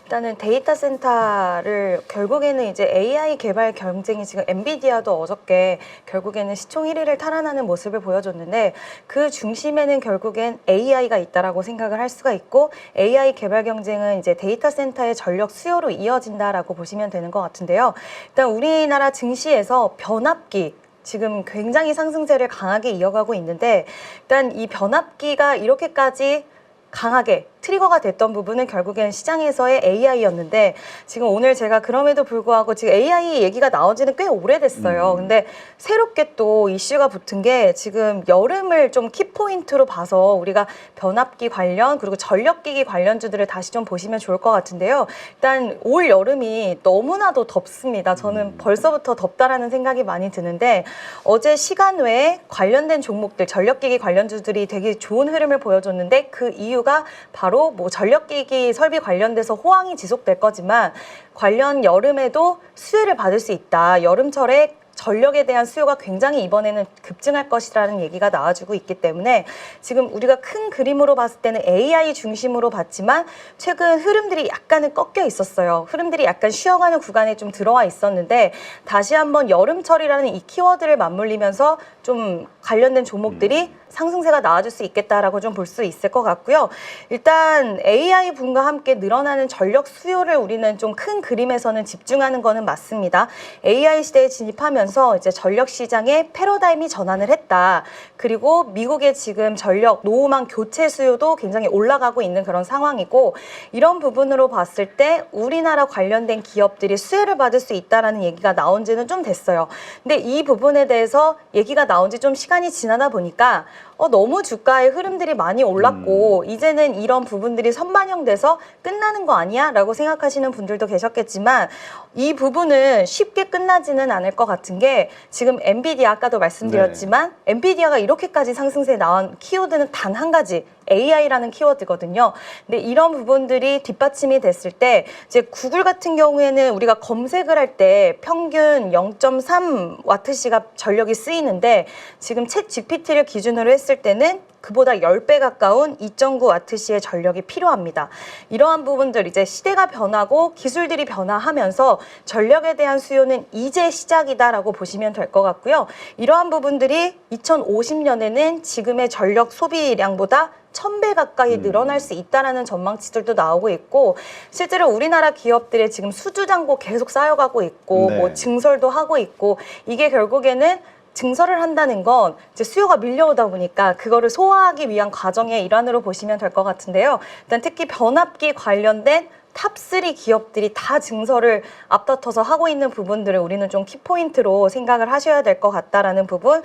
일단은 데이터 센터를 결국에는 이제 AI 개발 경쟁이 지금 엔비디아도 어저께 결국에는 시총 1위를 탈환하는 모습을 보여줬는데 그 중심에는 결국엔 AI가 있다라고 생각을 할 수가 있고 AI 개발 경쟁은 이제 데이터 센터의 전력 수요로 이어진다라고 보시면 되는 것 같은데요. 일단 우리나라 증시에서 변압기 지금 굉장히 상승세를 강하게 이어가고 있는데 일단 이 변압기가 이렇게까지 강하게 트리거가 됐던 부분은 결국엔 시장에서의 AI였는데 지금 오늘 제가 그럼에도 불구하고 지금 AI 얘기가 나온 지는 꽤 오래됐어요. 근데 새롭게 또 이슈가 붙은 게 지금 여름을 좀 키포인트로 봐서 우리가 변압기 관련 그리고 전력기기 관련주들을 다시 좀 보시면 좋을 것 같은데요. 일단 올 여름이 너무나도 덥습니다. 저는 벌써부터 덥다라는 생각이 많이 드는데 어제 시간 외에 관련된 종목들, 전력기기 관련주들이 되게 좋은 흐름을 보여줬는데 그 이유가 바로 뭐 전력기기 설비 관련돼서 호황이 지속될 거지만 관련 여름에도 수혜를 받을 수 있다. 여름철에 전력에 대한 수요가 굉장히 이번에는 급증할 것이라는 얘기가 나와주고 있기 때문에 지금 우리가 큰 그림으로 봤을 때는 AI 중심으로 봤지만 최근 흐름들이 약간은 꺾여 있었어요. 흐름들이 약간 쉬어가는 구간에 좀 들어와 있었는데 다시 한번 여름철이라는 이 키워드를 맞물리면서 좀 관련된 종목들이 상승세가 나와줄 수 있겠다라고 좀 볼 수 있을 것 같고요. 일단 AI 붐과 함께 늘어나는 전력 수요를 우리는 좀 큰 그림에서는 집중하는 거는 맞습니다. AI 시대에 진입하면서 이제 전력 시장의 패러다임이 전환을 했다. 그리고 미국의 지금 전력 노후망 교체 수요도 굉장히 올라가고 있는 그런 상황이고 이런 부분으로 봤을 때 우리나라 관련된 기업들이 수혜를 받을 수 있다라는 얘기가 나온 지는 좀 됐어요. 근데 이 부분에 대해서 얘기가 나온 지 좀 시간이 지나다 보니까 너무 주가의 흐름들이 많이 올랐고 이제는 이런 부분들이 선반영돼서 끝나는 거 아니야? 라고 생각하시는 분들도 계셨겠지만 이 부분은 쉽게 끝나지는 않을 것 같은 게 지금 엔비디아 아까도 말씀드렸지만 엔비디아가 이렇게까지 상승세에 나온 키워드는 단 한 가지 AI라는 키워드거든요. 근데 이런 부분들이 뒷받침이 됐을 때 이제 구글 같은 경우에는 우리가 검색을 할 때 평균 0.3와트시가 전력이 쓰이는데 지금 챗 GPT를 기준으로 했을 때는 그보다 10배 가까운 2.9와트시의 전력이 필요합니다. 이러한 부분들 이제 시대가 변하고 기술들이 변화하면서 전력에 대한 수요는 이제 시작이다라고 보시면 될 것 같고요. 이러한 부분들이 2050년에는 지금의 전력 소비량보다 1000배 가까이 늘어날 수 있다라는 전망치들도 나오고 있고 실제로 우리나라 기업들의 지금 수주잔고 계속 쌓여가고 있고 뭐 증설도 하고 있고 이게 결국에는 증설을 한다는 건 이제 수요가 밀려오다 보니까 그거를 소화하기 위한 과정의 일환으로 보시면 될 것 같은데요. 일단 특히 변압기 관련된 탑3 기업들이 다 증설을 앞다퉈서 하고 있는 부분들을 우리는 좀 키포인트로 생각을 하셔야 될 것 같다라는 부분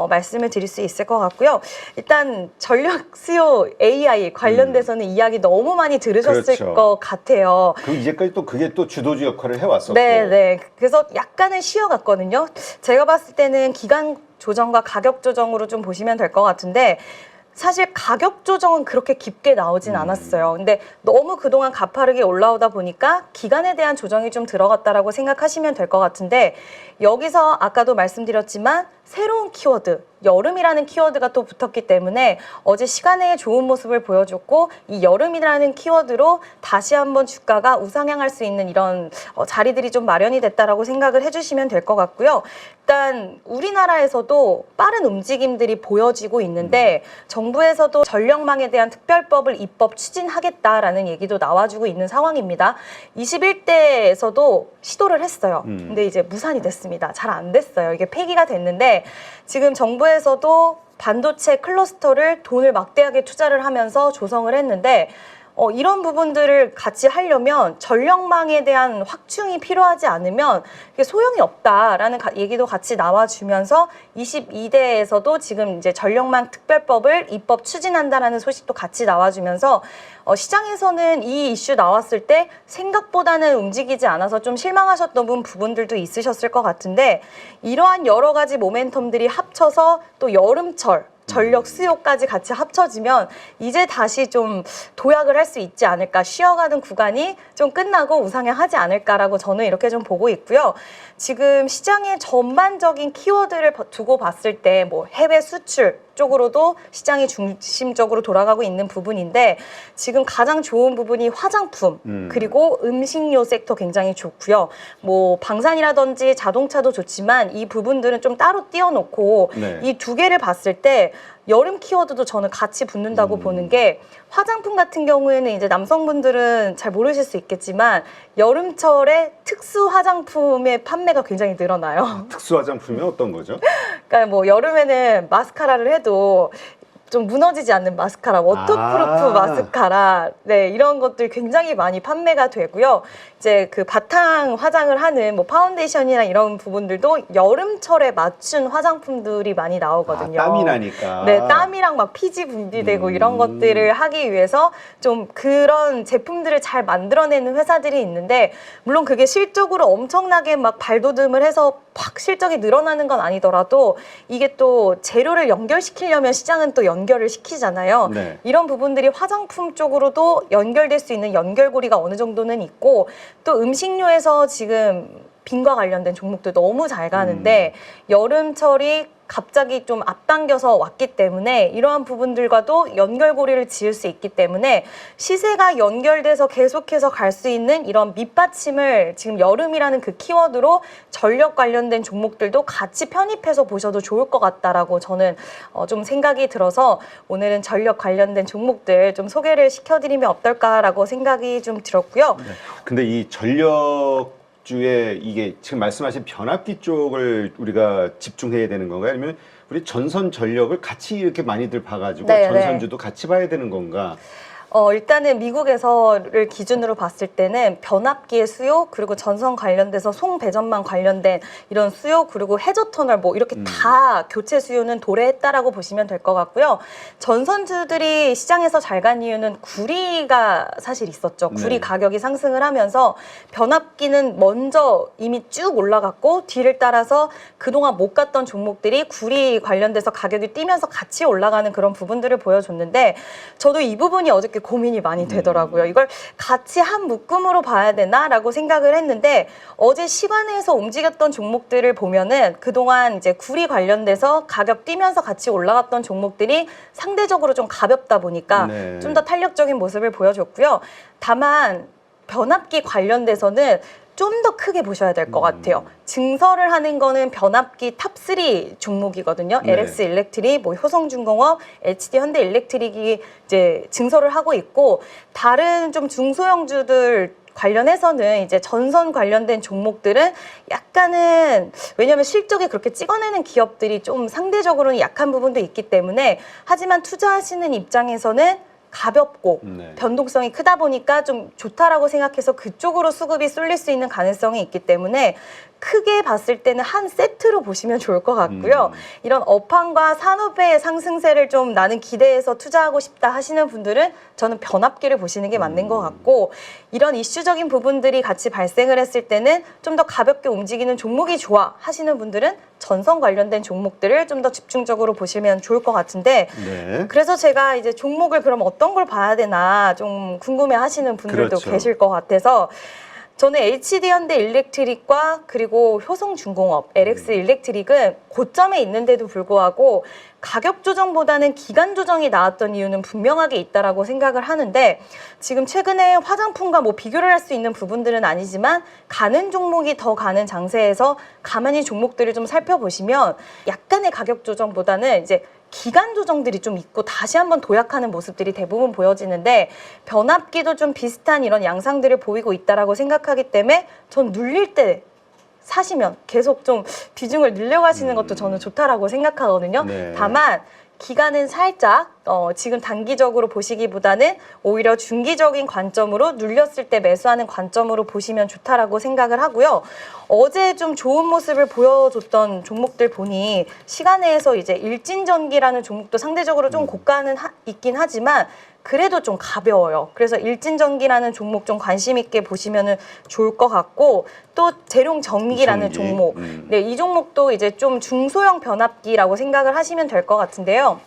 말씀을 드릴 수 있을 것 같고요. 일단 전력 수요 AI 관련돼서는 이야기 너무 많이 들으셨을 것 같아요. 그 이제까지 또 그게 또 주도주 역할을 해왔었고. 네. 그래서 약간은 쉬어갔거든요. 제가 봤을 때는 기간 조정과 가격 조정으로 좀 보시면 될 것 같은데 사실 가격 조정은 그렇게 깊게 나오진 않았어요. 근데 너무 그동안 가파르게 올라오다 보니까 기간에 대한 조정이 좀 들어갔다라고 생각하시면 될 것 같은데 여기서 아까도 말씀드렸지만 새로운 키워드, 여름이라는 키워드가 또 붙었기 때문에 어제 시간에 좋은 모습을 보여줬고 이 여름이라는 키워드로 다시 한번 주가가 우상향할 수 있는 이런 자리들이 좀 마련이 됐다라고 생각을 해주시면 될 것 같고요. 일단 우리나라에서도 빠른 움직임들이 보여지고 있는데 정부에서도 전력망에 대한 특별법을 입법 추진하겠다라는 얘기도 나와주고 있는 상황입니다. 21대에서도 시도를 했어요. 근데 이제 무산이 됐습니다. 잘 안 됐어요. 이게 폐기가 됐는데 지금 정부에서도 반도체 클러스터를 돈을 막대하게 투자를 하면서 조성을 했는데 이런 부분들을 같이 하려면 전력망에 대한 확충이 필요하지 않으면 이게 소용이 없다라는 얘기도 같이 나와주면서 22대에서도 지금 이제 전력망 특별법을 입법 추진한다라는 소식도 같이 나와주면서 시장에서는 이 이슈 나왔을 때 생각보다는 움직이지 않아서 좀 실망하셨던 부분들도 있으셨을 것 같은데 이러한 여러 가지 모멘텀들이 합쳐서 또 여름철 전력 수요까지 같이 합쳐지면 이제 다시 좀 도약을 할 수 있지 않을까, 쉬어가는 구간이 좀 끝나고 우상향하지 않을까라고 저는 이렇게 좀 보고 있고요. 지금 시장의 전반적인 키워드를 두고 봤을 때 뭐 해외 수출, 쪽으로도 시장이 중심적으로 돌아가고 있는 부분인데 지금 가장 좋은 부분이 화장품 그리고 음식료 섹터 굉장히 좋고요. 뭐 방산이라든지 자동차도 좋지만 이 부분들은 좀 따로 띄워놓고 네. 이 두 개를 봤을 때 여름 키워드도 저는 같이 붙는다고 보는 게 화장품 같은 경우에는 이제 남성분들은 잘 모르실 수 있겠지만 여름철에 특수 화장품의 판매가 굉장히 늘어나요. 특수 화장품이 어떤 거죠? 그러니까 뭐 여름에는 마스카라를 해도 좀 무너지지 않는 마스카라, 워터프루프 마스카라, 네, 이런 것들 굉장히 많이 판매가 되고요. 이제 그 바탕 화장을 하는 뭐 파운데이션이나 이런 부분들도 여름철에 맞춘 화장품들이 많이 나오거든요. 땀이 나니까. 네, 땀이랑 막 피지 분비되고 이런 것들을 하기 위해서 좀 그런 제품들을 잘 만들어내는 회사들이 있는데 물론 그게 실적으로 엄청나게 막 발돋움을 해서 확 실적이 늘어나는 건 아니더라도 이게 또 재료를 연결시키려면 시장은 또 연결을 시키잖아요. 네. 이런 부분들이 화장품 쪽으로도 연결될 수 있는 연결고리가 어느 정도는 있고 또 음식료에서 지금 빈과 관련된 종목도 너무 잘 가는데 여름철이 갑자기 좀 앞당겨서 왔기 때문에 이러한 부분들과도 연결고리를 지을 수 있기 때문에 시세가 연결돼서 계속해서 갈 수 있는 이런 밑받침을 지금 여름이라는 그 키워드로 전력 관련된 종목들도 같이 편입해서 보셔도 좋을 것 같다라고 저는 좀 생각이 들어서 오늘은 전력 관련된 종목들 좀 소개를 시켜드리면 어떨까라고 생각이 좀 들었고요. 네. 근데 이 전력 주에 이게 지금 말씀하신 변압기 쪽을 우리가 집중해야 되는 건가요? 아니면 우리 전선 전력을 같이 이렇게 많이들 봐가지고 네, 전선주도 같이 봐야 되는 건가? 일단은 미국에서를 기준으로 봤을 때는 변압기의 수요 그리고 전선 관련돼서 송배전망 관련된 이런 수요 그리고 해저 터널 뭐 이렇게 다 교체 수요는 도래했다라고 보시면 될 것 같고요. 전선주들이 시장에서 잘 간 이유는 구리가 사실 있었죠. 구리 네. 가격이 상승을 하면서 변압기는 먼저 이미 쭉 올라갔고 뒤를 따라서 그동안 못 갔던 종목들이 구리 관련돼서 가격이 뛰면서 같이 올라가는 그런 부분들을 보여줬는데 저도 이 부분이 어저께 고민이 많이 되더라고요. 이걸 같이 한 묶음으로 봐야 되나라고 생각을 했는데 어제 시간에서 움직였던 종목들을 보면은 그동안 이제 구리 관련돼서 가격 뛰면서 같이 올라갔던 종목들이 상대적으로 좀 가볍다 보니까 네. 좀 더 탄력적인 모습을 보여줬고요. 다만 변압기 관련돼서는 좀 더 크게 보셔야 될 것 같아요. 증설을 하는 거는 변압기 탑3 종목이거든요. 네. LX 일렉트릭, 뭐 효성중공업, HD 현대일렉트릭이 이제 증설을 하고 있고 다른 좀 중소형주들 관련해서는 이제 전선 관련된 종목들은 약간은 왜냐하면 실적이 그렇게 찍어내는 기업들이 좀 상대적으로는 약한 부분도 있기 때문에 하지만 투자하시는 입장에서는 가볍고 네. 변동성이 크다 보니까 좀 좋다라고 생각해서 그쪽으로 수급이 쏠릴 수 있는 가능성이 있기 때문에 크게 봤을 때는 한 세트로 보시면 좋을 것 같고요. 이런 업황과 산업의 상승세를 좀 나는 기대해서 투자하고 싶다 하시는 분들은 저는 변압기를 보시는 게 맞는 것 같고 이런 이슈적인 부분들이 같이 발생을 했을 때는 좀 더 가볍게 움직이는 종목이 좋아 하시는 분들은 전선 관련된 종목들을 좀 더 집중적으로 보시면 좋을 것 같은데 네. 그래서 제가 이제 종목을 그럼 어떤 걸 봐야 되나 좀 궁금해 하시는 분들도 그렇죠. 계실 것 같아서 저는 HD 현대 일렉트릭과 그리고 효성중공업, LX 일렉트릭은 고점에 있는데도 불구하고 가격 조정보다는 기간 조정이 나왔던 이유는 분명하게 있다라고 생각을 하는데 지금 최근에 화장품과 뭐 비교를 할 수 있는 부분들은 아니지만 가는 종목이 더 가는 장세에서 가만히 종목들을 좀 살펴보시면 약간의 가격 조정보다는 이제 기간 조정들이 좀 있고 다시 한번 도약하는 모습들이 대부분 보여지는데 변압기도 좀 비슷한 이런 양상들을 보이고 있다라고 생각하기 때문에 전 눌릴 때 사시면 계속 좀 비중을 늘려가시는 것도 저는 좋다라고 생각하거든요. 네. 다만 기간은 살짝 지금 단기적으로 보시기보다는 오히려 중기적인 관점으로 눌렸을 때 매수하는 관점으로 보시면 좋다라고 생각을 하고요. 어제 좀 좋은 모습을 보여줬던 종목들 보니 시간에서 이제 일진전기라는 종목도 상대적으로 좀 고가는 있긴 하지만 그래도 좀 가벼워요. 그래서 일진전기라는 종목 좀 관심 있게 보시면 좋을 것 같고 또 재룡전기라는 전기. 종목. 네, 이 종목도 이제 좀 중소형 변압기라고 생각을 하시면 될 것 같은데요.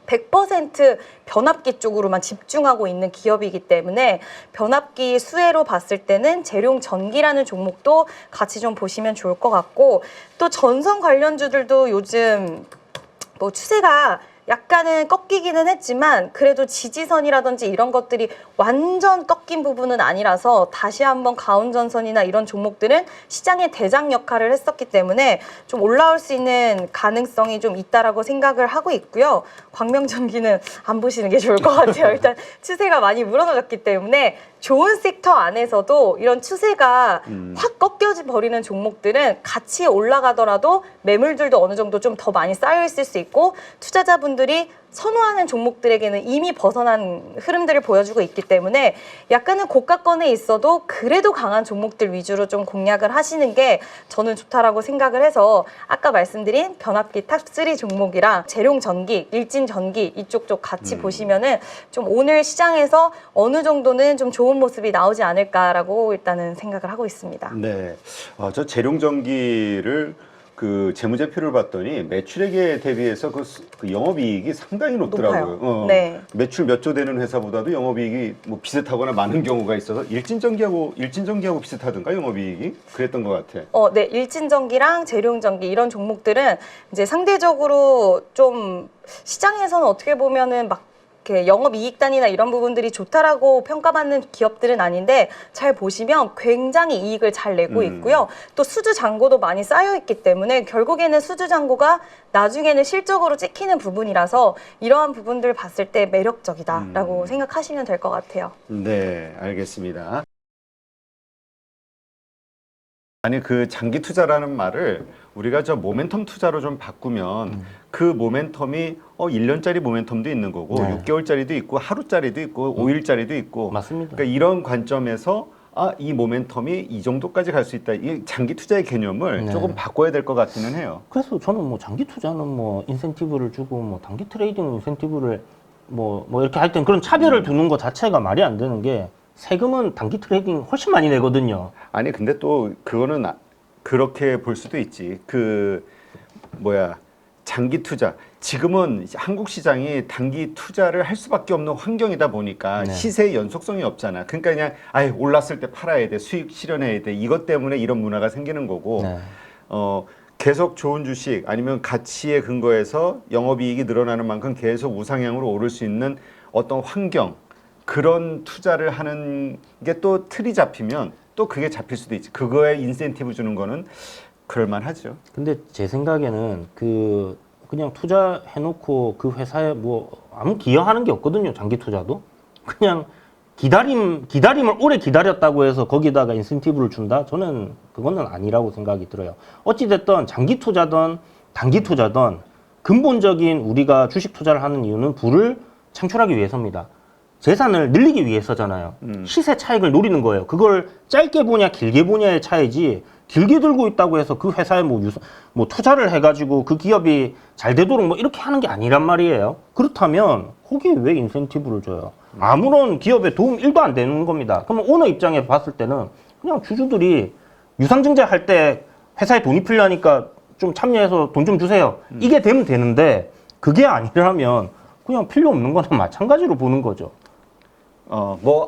100% 변압기 쪽으로만 집중하고 있는 기업이기 때문에 변압기 수혜로 봤을 때는 재룡전기라는 종목도 같이 좀 보시면 좋을 것 같고 또 전선 관련주들도 요즘 뭐 추세가 약간은 꺾이기는 했지만 그래도 지지선이라든지 이런 것들이 완전 꺾인 부분은 아니라서 다시 한번 가운전선이나 이런 종목들은 시장의 대장 역할을 했었기 때문에 좀 올라올 수 있는 가능성이 좀 있다라고 생각을 하고 있고요. 광명전기는 안 보시는 게 좋을 것 같아요. 일단 추세가 많이 무너졌기 때문에 좋은 섹터 안에서도 이런 추세가 확 꺾여져 버리는 종목들은 같이 올라가더라도 매물들도 어느 정도 좀 더 많이 쌓여 있을 수 있고 투자자분들이 선호하는 종목들에게는 이미 벗어난 흐름들을 보여주고 있기 때문에 약간은 고가권에 있어도 그래도 강한 종목들 위주로 좀 공략을 하시는 게 저는 좋다라고 생각을 해서 아까 말씀드린 변압기 탑3 종목이랑 재룡전기, 일진전기 이쪽 쪽 같이 보시면은 좀 오늘 시장에서 어느 정도는 좀 좋은 모습이 나오지 않을까라고 일단은 생각을 하고 있습니다. 네. 저 재룡전기를 그 재무제표를 봤더니 매출액에 대비해서 그 영업이익이 상당히 높더라고요. 높아요. 네. 매출 몇 조 되는 회사보다도 영업이익이 뭐 비슷하거나 많은 경우가 있어서 일진전기하고 비슷하던가 영업이익이 그랬던 것 같아. 네, 일진전기랑 재룡전기 이런 종목들은 이제 상대적으로 좀 시장에서는 어떻게 보면은 막 이렇게 영업이익단이나 이런 부분들이 좋다라고 평가받는 기업들은 아닌데 잘 보시면 굉장히 이익을 잘 내고 있고요. 또 수주 잔고도 많이 쌓여 있기 때문에 결국에는 수주 잔고가 나중에는 실적으로 찍히는 부분이라서 이러한 부분들 봤을 때 매력적이다라고 생각하시면 될 것 같아요. 네, 알겠습니다. 아니 그 장기 투자라는 말을 우리가 저 모멘텀 투자로 좀 바꾸면 그 모멘텀이 1년짜리 모멘텀도 있는 거고 네. 6개월짜리도 있고 하루짜리도 있고 5일짜리도 있고 맞습니다. 그러니까 이런 관점에서 이 모멘텀이 이 정도까지 갈 수 있다. 이 장기 투자의 개념을 네. 조금 바꿔야 될 것 같기는 해요. 그래서 저는 뭐 장기 투자는 뭐 인센티브를 주고 뭐 단기 트레이딩 인센티브를 뭐 이렇게 할 땐 그런 차별을 두는 것 자체가 말이 안 되는 게 세금은 단기 트레이딩 훨씬 많이 내거든요. 아니 근데 또 그거는 그렇게 볼 수도 있지. 장기 투자. 지금은 한국 시장이 단기 투자를 할 수밖에 없는 환경이다 보니까 네. 시세의 연속성이 없잖아. 그러니까 그냥 올랐을 때 팔아야 돼. 수익 실현해야 돼. 이것 때문에 이런 문화가 생기는 거고. 네. 계속 좋은 주식 아니면 가치에 근거해서 영업이익이 늘어나는 만큼 계속 우상향으로 오를 수 있는 어떤 환경 그런 투자를 하는 게 또 틀이 잡히면 또 그게 잡힐 수도 있지. 그거에 인센티브 주는 거는 그럴만하죠. 근데 제 생각에는 그냥 투자해놓고 그 회사에 뭐 아무 기여하는 게 없거든요. 장기 투자도 그냥 기다림을 오래 기다렸다고 해서 거기다가 인센티브를 준다? 저는 그거는 아니라고 생각이 들어요. 어찌됐든 장기 투자든 단기 투자든 근본적인 우리가 주식 투자를 하는 이유는 부를 창출하기 위해서입니다. 재산을 늘리기 위해서잖아요. 시세 차익을 노리는 거예요. 그걸 짧게 보냐 길게 보냐의 차이지 길게 들고 있다고 해서 그 회사에 뭐 투자를 해가지고 그 기업이 잘 되도록 뭐 이렇게 하는 게 아니란 말이에요. 그렇다면 거기에 왜 인센티브를 줘요? 아무런 기업에 도움 1도 안 되는 겁니다. 그러면 오너 입장에 봤을 때는 그냥 주주들이 유상증자 할 때 회사에 돈이 필요하니까 좀 참여해서 돈 좀 주세요. 이게 되면 되는데 그게 아니라면 그냥 필요 없는 거나 마찬가지로 보는 거죠.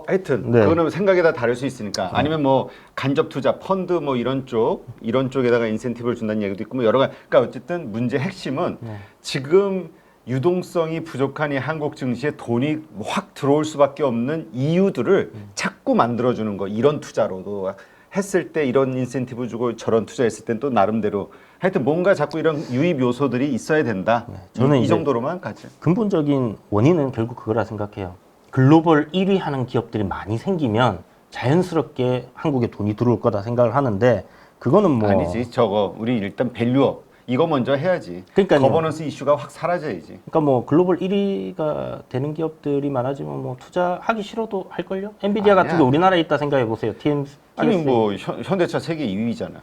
하여튼 네. 그거는 생각에 다 다를 수 있으니까 아니면 뭐 간접 투자 펀드 뭐 이런 쪽에다가 인센티브를 준다는 얘기도 있고 뭐 여러 가지. 그러니까 어쨌든 문제 핵심은 지금 유동성이 부족한 이 한국 증시에 돈이 확 들어올 수밖에 없는 이유들을 자꾸 만들어주는 거. 이런 투자로도 했을 때 이런 인센티브 주고 저런 투자했을 땐 또 나름대로 하여튼 뭔가 자꾸 이런 유입 요소들이 있어야 된다. 저는 이 이제 정도로만 가죠. 근본적인 원인은 결국 그거라 생각해요. 글로벌 1위 하는 기업들이 많이 생기면 자연스럽게 한국에 돈이 들어올 거다 생각을 하는데 그거는 뭐 아니지. 우리 일단 밸류업 이거 먼저 해야지. 그러니까요. 거버넌스 이슈가 확 사라져야지. 그러니까 뭐 글로벌 1위가 되는 기업들이 많아지면 뭐 투자하기 싫어도 할걸요? 엔비디아 같은 게 아니야. 우리나라에 있다 생각해 보세요. TSA. 아니 뭐 현대차 세계 2위잖아.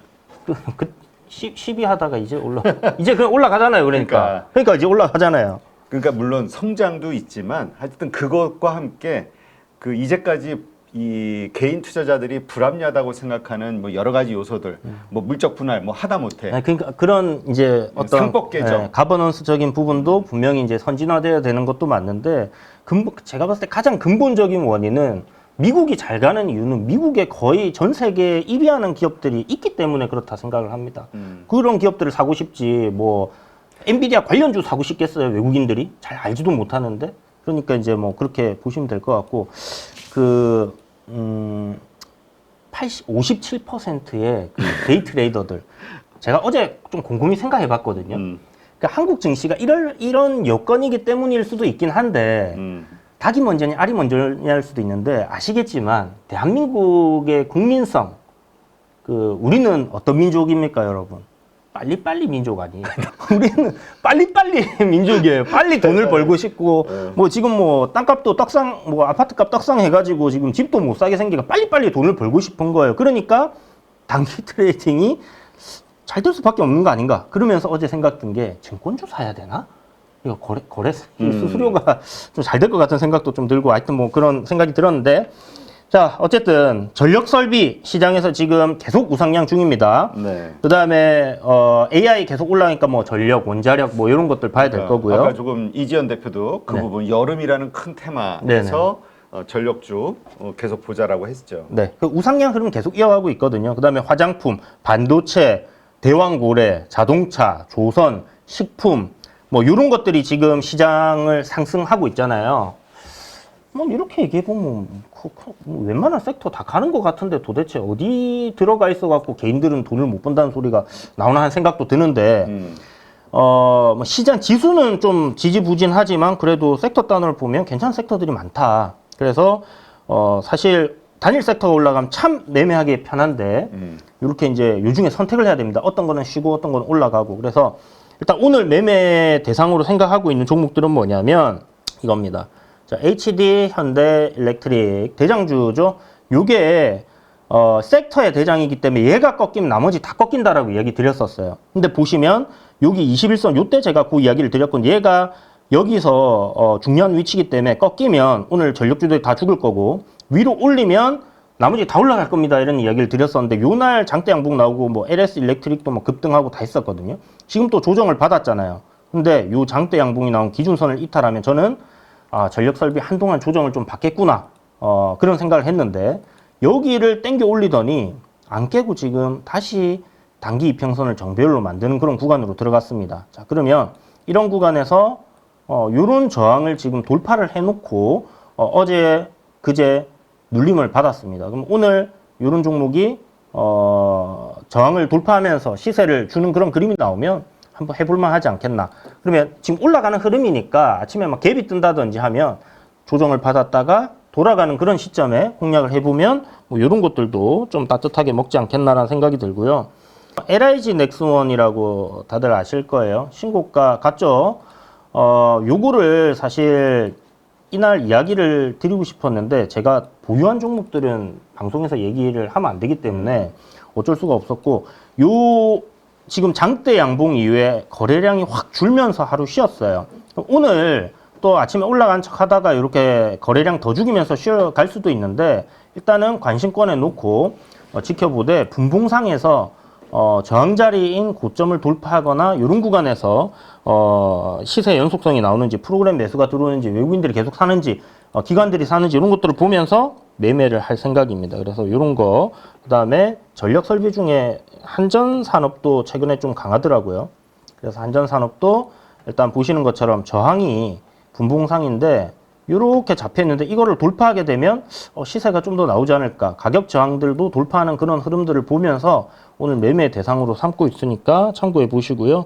10위 하다가 이제 이제 그냥 올라가잖아요. 그러니까 이제 올라가잖아요. 그러니까 물론 성장도 있지만 하여튼 그것과 함께 그 이제까지 이 개인 투자자들이 불합리하다고 생각하는 뭐 여러 가지 요소들, 뭐 물적 분할 뭐 하다못해 네, 그러니까 그런 이제 어떤 상법 개정. 가버넌스적인 부분도 분명히 이제 선진화돼야 되는 것도 맞는데 제가 봤을 때 가장 근본적인 원인은 미국이 잘 가는 이유는 미국에 거의 전 세계 1위 하는 기업들이 있기 때문에 그렇다 생각을 합니다. 그런 기업들을 사고 싶지 뭐 엔비디아 관련주 사고 싶겠어요, 외국인들이? 잘 알지도 못하는데. 그러니까 이제 뭐 그렇게 보시면 될 것 같고, 57%의 그 데이 트레이더들. 제가 어제 좀 곰곰이 생각해 봤거든요. 그러니까 한국 증시가 이런 여건이기 때문일 수도 있긴 한데, 닭이 먼저냐, 알이 먼저냐 할 수도 있는데, 아시겠지만, 대한민국의 국민성, 우리는 어떤 민족입니까, 여러분? 빨리빨리 민족 아니에요. 우리는 빨리빨리 민족이에요. 빨리 돈을 벌고 싶고, 뭐 지금 뭐 땅값도 떡상, 뭐 아파트값 떡상 해가지고 지금 집도 못 사게 생기니까 빨리빨리 돈을 벌고 싶은 거예요. 그러니까 단기 트레이딩이 잘 될 수밖에 없는 거 아닌가. 그러면서 어제 생각든 게 증권주 사야 되나? 이거 거래 수수료가 좀 잘 될 것 같은 생각도 좀 들고 하여튼 뭐 그런 생각이 들었는데, 자, 어쨌든 전력 설비 시장에서 지금 계속 우상향 중입니다. 네. 그다음에 AI 계속 올라가니까 뭐 전력, 원자력 뭐 이런 것들 봐야 될 거고요. 아까 조금 이지연 대표도 그 네. 부분 여름이라는 큰 테마에서 전력주 계속 보자라고 했죠. 네, 그 우상향 흐름 계속 이어가고 있거든요. 그다음에 화장품, 반도체, 대왕고래, 자동차, 조선, 식품 뭐 이런 것들이 지금 시장을 상승하고 있잖아요. 뭐 이렇게 얘기해 보면 웬만한 섹터 다 가는 것 같은데 도대체 어디 들어가 있어 갖고 개인들은 돈을 못 번다는 소리가 나오나 하는 생각도 드는데 뭐 시장 지수는 좀 지지부진하지만 그래도 섹터 단위를 보면 괜찮은 섹터들이 많다. 그래서 사실 단일 섹터가 올라가면 참 매매하기 편한데 이렇게 이제 요중에 선택을 해야 됩니다. 어떤 거는 쉬고 어떤 거는 올라가고. 그래서 일단 오늘 매매 대상으로 생각하고 있는 종목들은 뭐냐면 이겁니다. 자, HD, 현대, 일렉트릭 대장주죠. 요게 섹터의 대장이기 때문에 얘가 꺾이면 나머지 다 꺾인다라고 이야기 드렸었어요. 근데 보시면 여기 21선 요때 제가 그 이야기를 드렸거든요. 얘가 여기서 중요한 위치이기 때문에 꺾이면 오늘 전력주들이 다 죽을 거고 위로 올리면 나머지 다 올라갈 겁니다. 이런 이야기를 드렸었는데 요날 장대 양봉 나오고 뭐 LS 일렉트릭도 뭐 급등하고 다 했었거든요. 지금 또 조정을 받았잖아요. 근데 요 장대 양봉이 나온 기준선을 이탈하면 저는 전력 설비 한동안 조정을 좀 받겠구나. 그런 생각을 했는데 여기를 땡겨 올리더니 안 깨고 지금 다시 단기 이평선을 정배열로 만드는 그런 구간으로 들어갔습니다. 자, 그러면 이런 구간에서 요런 저항을 지금 돌파를 해놓고 어제 그제 눌림을 받았습니다. 그럼 오늘 요런 종목이 저항을 돌파하면서 시세를 주는 그런 그림이 나오면 한번 해볼만 하지 않겠나. 그러면 지금 올라가는 흐름이니까 아침에 막 갭이 뜬다든지 하면 조정을 받았다가 돌아가는 그런 시점에 공략을 해보면 뭐 이런 것들도 좀 따뜻하게 먹지 않겠나라는 생각이 들고요. LIG 넥스원이라고 다들 아실 거예요. 신고가 갔죠. 요거를 사실 이날 이야기를 드리고 싶었는데 제가 보유한 종목들은 방송에서 얘기를 하면 안 되기 때문에 어쩔 수가 없었고 요 지금 장대 양봉 이후에 거래량이 확 줄면서 하루 쉬었어요. 오늘 또 아침에 올라간 척 하다가 이렇게 거래량 더 죽이면서 쉬어갈 수도 있는데 일단은 관심권에 놓고 지켜보되 분봉상에서 저항 자리인 고점을 돌파하거나 이런 구간에서 시세 연속성이 나오는지 프로그램 매수가 들어오는지 외국인들이 계속 사는지 기관들이 사는지 이런 것들을 보면서 매매를 할 생각입니다. 그래서 이런 거 그다음에 전력 설비 중에 한전산업도 최근에 좀 강하더라고요. 그래서 한전산업도 일단 보시는 것처럼 저항이 분봉상인데 이렇게 잡혀 있는데 이거를 돌파하게 되면 시세가 좀 더 나오지 않을까. 가격 저항들도 돌파하는 그런 흐름들을 보면서 오늘 매매 대상으로 삼고 있으니까 참고해 보시고요.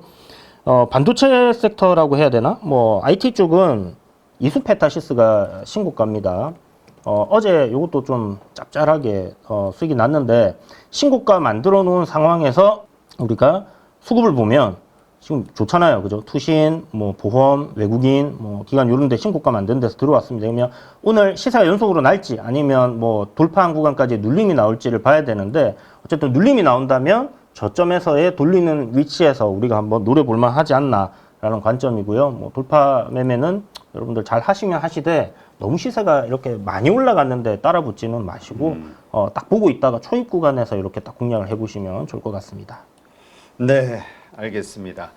반도체 섹터라고 해야 되나? 뭐 IT 쪽은 이수페타시스가 신고가입니다. 어제 이것도 좀 짭짤하게 수익이 났는데 신고가 만들어 놓은 상황에서 우리가 수급을 보면 지금 좋잖아요. 그죠? 투신, 뭐 보험, 외국인, 뭐 기관 이런 데 신고가 만든 데서 들어왔습니다. 그러면 오늘 시세가 연속으로 날지 아니면 뭐 돌파한 구간까지 눌림이 나올지를 봐야 되는데 어쨌든 눌림이 나온다면 저점에서의 돌리는 위치에서 우리가 한번 노려볼만 하지 않나라는 관점이고요. 뭐 돌파 매매는 여러분들 잘 하시면 하시되 너무 시세가 이렇게 많이 올라갔는데 따라붙지는 마시고 딱 보고 있다가 초입 구간에서 이렇게 딱 공략을 해보시면 좋을 것 같습니다. 네, 알겠습니다.